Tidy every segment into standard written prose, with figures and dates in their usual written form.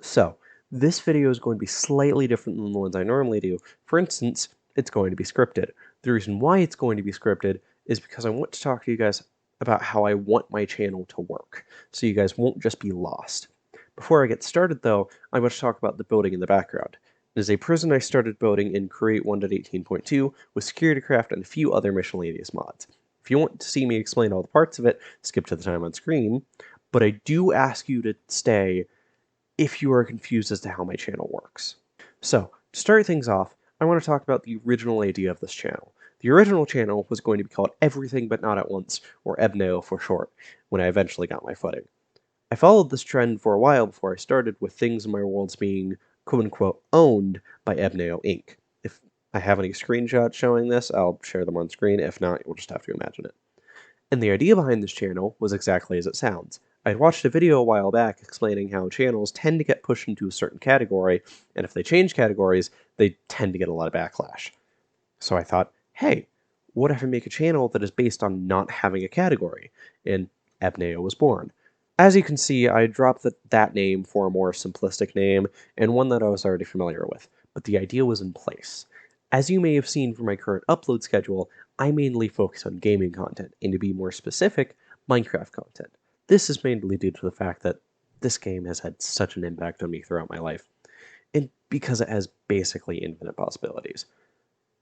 So, this video is going to be slightly different than the ones I normally do. For instance, it's going to be scripted. The reason why it's going to be scripted is because I want to talk to you guys about how I want my channel to work, so you guys won't just be lost. Before I get started though, I want to talk about the building in the background. It is a prison I started building in Create 1.18.2 with SecurityCraft and a few other miscellaneous mods. If you want to see me explain all the parts of it, skip to the time on screen, but I do ask you to stay if you are confused as to how my channel works. So, to start things off, I want to talk about the original idea of this channel. The original channel was going to be called Everything But Not At Once, or EBNAO for short, when I eventually got my footing. I followed this trend for a while before I started, with things in my worlds being quote-unquote owned by EBNAO Inc. If I have any screenshots showing this, I'll share them on screen. If not, you'll just have to imagine it. And the idea behind this channel was exactly as it sounds. I'd watched a video a while back explaining how channels tend to get pushed into a certain category, and if they change categories, they tend to get a lot of backlash. So I thought, hey, what if I make a channel that is based on not having a category? And EBNAO was born. As you can see, I dropped that name for a more simplistic name, and one that I was already familiar with, but the idea was in place. As you may have seen from my current upload schedule, I mainly focus on gaming content, and to be more specific, Minecraft content. This is mainly due to the fact that this game has had such an impact on me throughout my life, and because it has basically infinite possibilities.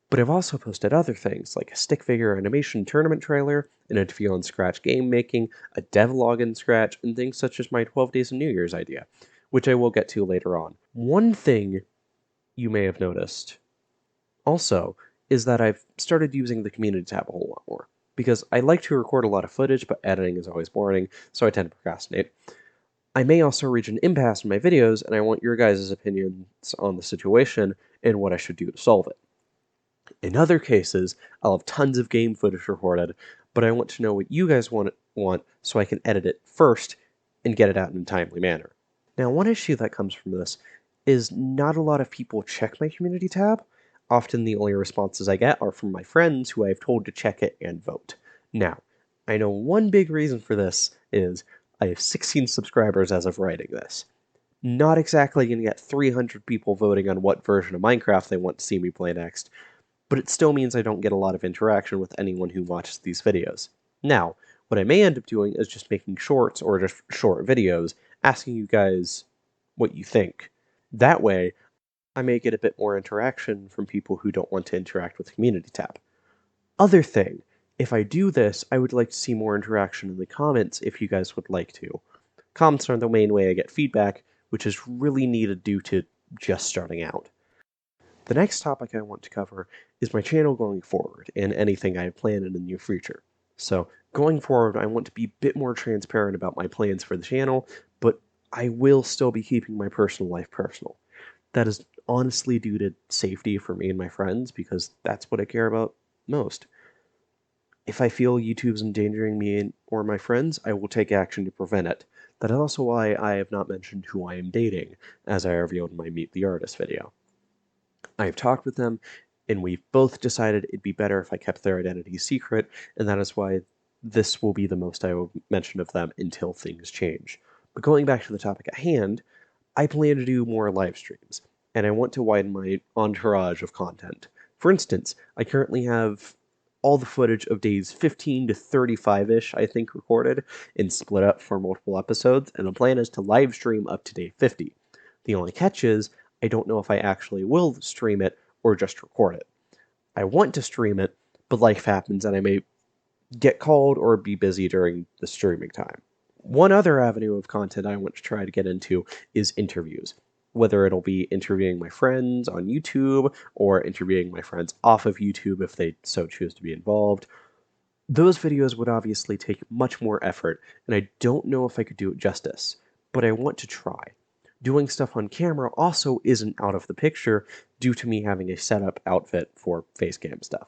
But I've also posted other things, like a stick figure animation tournament trailer, an interview on Scratch game making, a devlog in Scratch, and things such as my 12 Days of New Year's idea, which I will get to later on. One thing you may have noticed also is that I've started using the community tab a whole lot more, because I like to record a lot of footage, but editing is always boring, so I tend to procrastinate. I may also reach an impasse in my videos, and I want your guys' opinions on the situation and what I should do to solve it. In other cases, I'll have tons of game footage recorded, but I want to know what you guys want so I can edit it first and get it out in a timely manner. Now, one issue that comes from this is not a lot of people check my community tab. Often the only responses I get are from my friends who I have told to check it and vote. Now, I know one big reason for this is I have 16 subscribers as of writing this. Not exactly going to get 300 people voting on what version of Minecraft they want to see me play next, but it still means I don't get a lot of interaction with anyone who watches these videos. Now, what I may end up doing is just making shorts or just short videos asking you guys what you think. That way, I may get a bit more interaction from people who don't want to interact with the community tab. Other thing, if I do this, I would like to see more interaction in the comments if you guys would like to. Comments are the main way I get feedback, which is really needed due to just starting out. The next topic I want to cover is my channel going forward and anything I have planned in the near future. So, going forward, I want to be a bit more transparent about my plans for the channel, but I will still be keeping my personal life personal. That is honestly due to safety for me and my friends, because that's what I care about most. If I feel YouTube's endangering me or my friends, I will take action to prevent it. That is also why I have not mentioned who I am dating, as I revealed in my Meet the Artist video. I have talked with them, and we've both decided it'd be better if I kept their identity secret, and that is why this will be the most I will mention of them until things change. But going back to the topic at hand, I plan to do more live streams, and I want to widen my entourage of content. For instance, I currently have all the footage of days 15 to 35-ish, I think, recorded and split up for multiple episodes, and the plan is to live stream up to day 50. The only catch is, I don't know if I actually will stream it or just record it. I want to stream it, but life happens and I may get called or be busy during the streaming time. One other avenue of content I want to try to get into is interviews. Whether it'll be interviewing my friends on YouTube or interviewing my friends off of YouTube if they so choose to be involved. Those videos would obviously take much more effort, and I don't know if I could do it justice, but I want to try. Doing stuff on camera also isn't out of the picture due to me having a setup outfit for face cam stuff.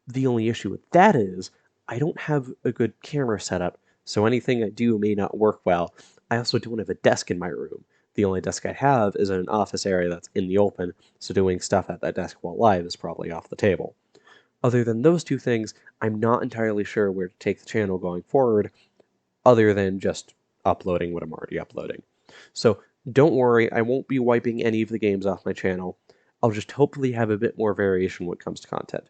The only issue with that is I don't have a good camera setup, so anything I do may not work well. I also don't have a desk in my room. The only desk I have is in an office area that's in the open, so doing stuff at that desk while live is probably off the table. Other than those two things, I'm not entirely sure where to take the channel going forward, other than just uploading what I'm already uploading. So Don't worry, I won't be wiping any of the games off my channel. I'll just hopefully have a bit more variation when it comes to content.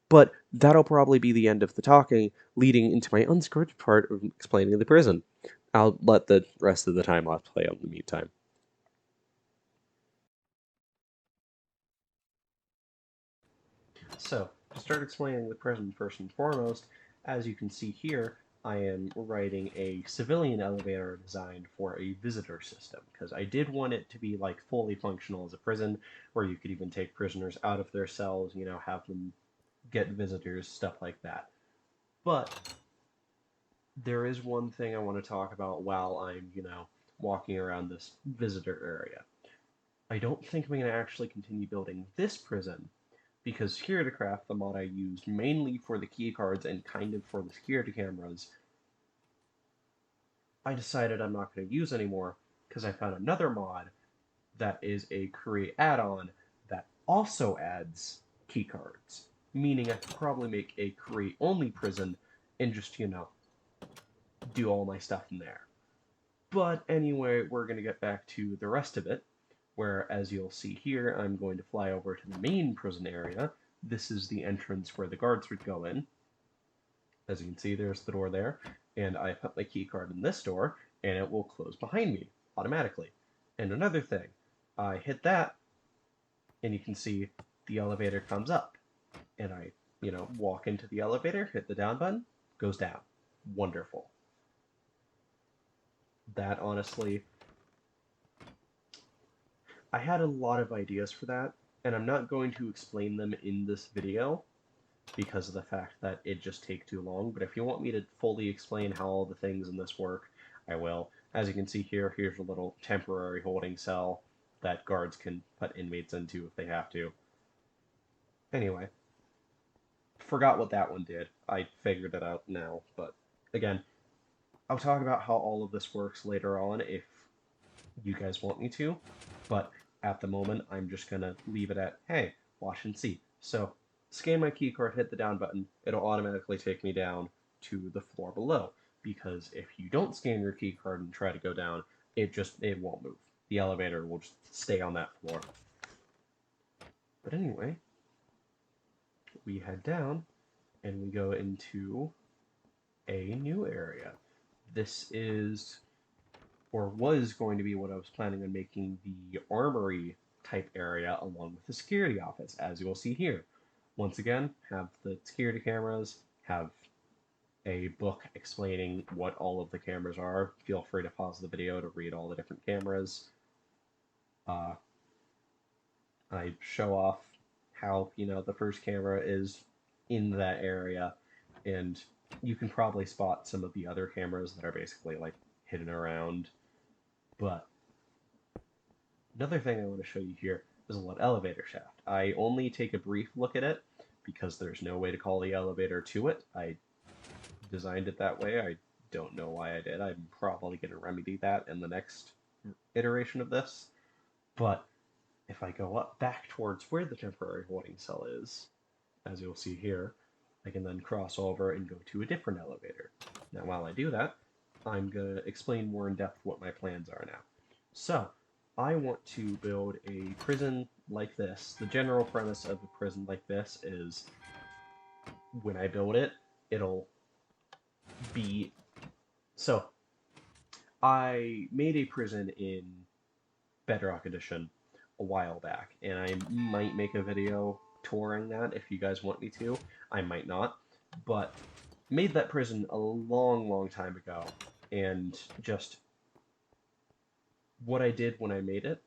But that'll probably be the end of the talking, leading into my unscripted part of explaining the prison. I'll let the rest of the time lapse play out in the meantime. So, to start explaining the prison first and foremost, as you can see here, I am writing a civilian elevator designed for a visitor system, because I did want it to be like fully functional as a prison, where you could even take prisoners out of their cells, have them get visitors, stuff like that. But there is one thing I want to talk about while I'm, walking around this visitor area. I don't think I'm going to actually continue building this prison, because here to craft, the mod I used mainly for the key cards and kind of for the security cameras, I decided I'm not going to use anymore because I found another mod that is a create add-on that also adds key cards, meaning I could probably make a create only prison and just, do all my stuff in there. But anyway, we're going to get back to the rest of it, where, as you'll see here, I'm going to fly over to the main prison area. This is the entrance where the guards would go in. As you can see, there's the door there, and I put my key card in this door, and it will close behind me automatically. And another thing, I hit that, and you can see the elevator comes up, and I, walk into the elevator, hit the down button, goes down. Wonderful. That honestly, I had a lot of ideas for that, and I'm not going to explain them in this video because of the fact that it just takes too long, but if you want me to fully explain how all the things in this work, I will. As you can see here, here's a little temporary holding cell that guards can put inmates into if they have to. Anyway, forgot what that one did. I figured it out now, but again, I'll talk about how all of this works later on if you guys want me to, but at the moment, I'm just going to leave it at, hey, watch and see. So, scan my keycard, hit the down button, it'll automatically take me down to the floor below, because if you don't scan your keycard and try to go down, it won't move. The elevator will just stay on that floor. But anyway, we head down, and we go into a new area. This is or was going to be what I was planning on making the armory type area along with the security office, as you will see here. Once again, have the security cameras, have a book explaining what all of the cameras are. Feel free to pause the video to read all the different cameras. I show off how, the first camera is in that area, and you can probably spot some of the other cameras that are basically like hidden around. But another thing I want to show you here is a little elevator shaft. I only take a brief look at it because there's no way to call the elevator to it. I designed it that way. I don't know why I did. I'm probably going to remedy that in the next iteration of this. But if I go up back towards where the temporary holding cell is, as you'll see here, I can then cross over and go to a different elevator. Now while I do that, I'm going to explain more in depth what my plans are now. So, I want to build a prison like this. The general premise of a prison like this is when I build it, it'll be... So, I made a prison in Bedrock Edition a while back, and I might make a video touring that if you guys want me to. I might not, but made that prison a long, long time ago, and just what I did when I made it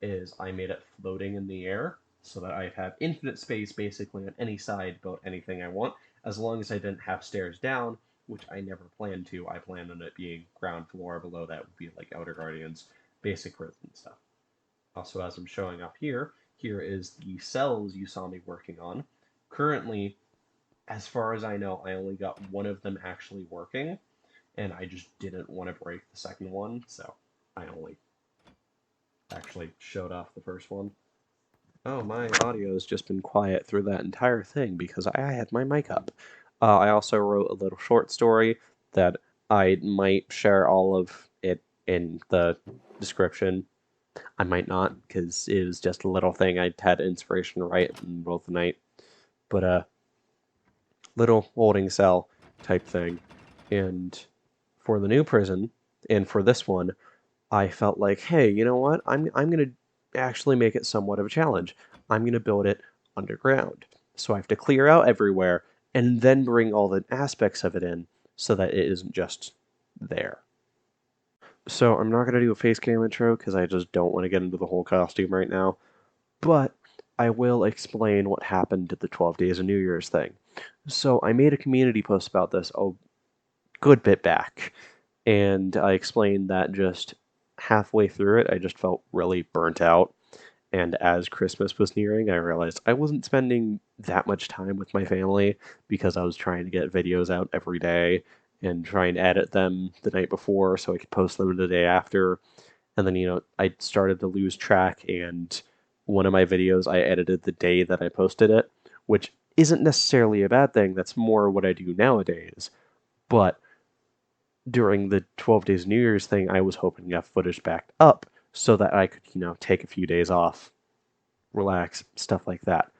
is I made it floating in the air so that I have infinite space basically on any side build anything I want, as long as I didn't have stairs down, which I never planned to. I planned on it being ground floor. Below that would be like Outer Guardians, basic prison stuff. Also, as I'm showing up here, here is the cells you saw me working on. Currently, as far as I know, I only got one of them actually working, and I just didn't want to break the second one, so I only actually showed off the first one. Oh, my audio has just been quiet through that entire thing because I had my mic up. I also wrote a little short story that I might share all of it in the description I might not, because it was just a little thing I had inspiration to write in the middle of the night. But little holding cell type thing. And for the new prison, and for this one, I felt like, hey, you know what? I'm gonna actually make it somewhat of a challenge. I'm gonna build it underground. So I have to clear out everywhere and then bring all the aspects of it in so that it isn't just there. So I'm not gonna do a face cam intro because I just don't want to get into the whole costume right now. But I will explain what happened at the 12 Days of New Year's thing. So I made a community post about this a good bit back, and I explained that just halfway through it, I just felt really burnt out. And as Christmas was nearing, I realized I wasn't spending that much time with my family because I was trying to get videos out every day and try and edit them the night before so I could post them the day after. And then, I started to lose track, and one of my videos I edited the day that I posted it, which isn't necessarily a bad thing. That's more what I do nowadays. But during the 12 Days New Year's thing, I was hoping to have footage backed up so that I could, take a few days off, relax, stuff like that.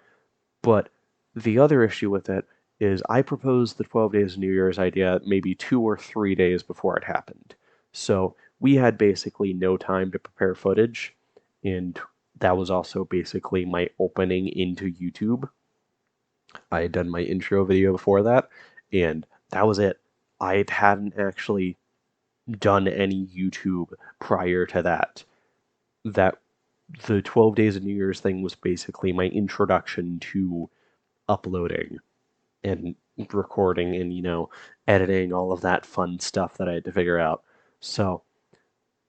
But the other issue with it is I proposed the 12 Days of New Year's idea maybe 2 or 3 days before it happened. So we had basically no time to prepare footage, and that was also basically my opening into YouTube. I had done my intro video before that, and that was it. I hadn't actually done any YouTube prior to that. That the 12 Days of New Year's thing was basically my introduction to uploading and recording and, editing, all of that fun stuff that I had to figure out. So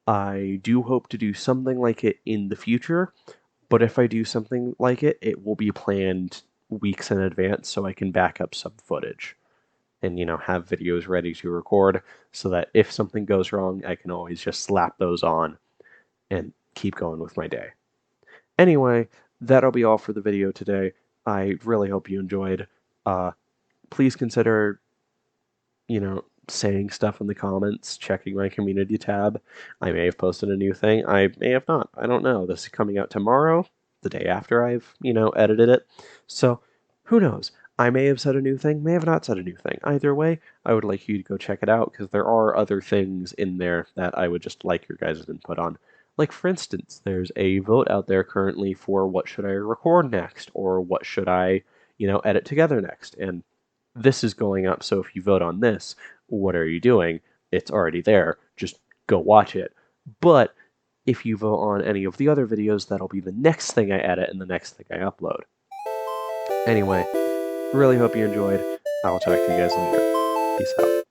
I do hope to do something like it in the future, but if I do something like it, it will be planned weeks in advance so I can back up some footage and, have videos ready to record so that if something goes wrong, I can always just slap those on and keep going with my day. Anyway, that'll be all for the video today. I really hope you enjoyed. Please consider, saying stuff in the comments, checking my community tab. I may have posted a new thing. I may have not. I don't know. This is coming out tomorrow, the day after I've, edited it. So who knows? I may have said a new thing, may have not said a new thing. Either way, I would like you to go check it out because there are other things in there that I would just like your guys' input on. Like, for instance, there's a vote out there currently for what should I record next or what should I, edit together next. And this is going up, so if you vote on this, what are you doing? It's already there. Just go watch it. But if you vote on any of the other videos, that'll be the next thing I edit and the next thing I upload. Anyway, really hope you enjoyed. I'll talk to you guys later. Peace out.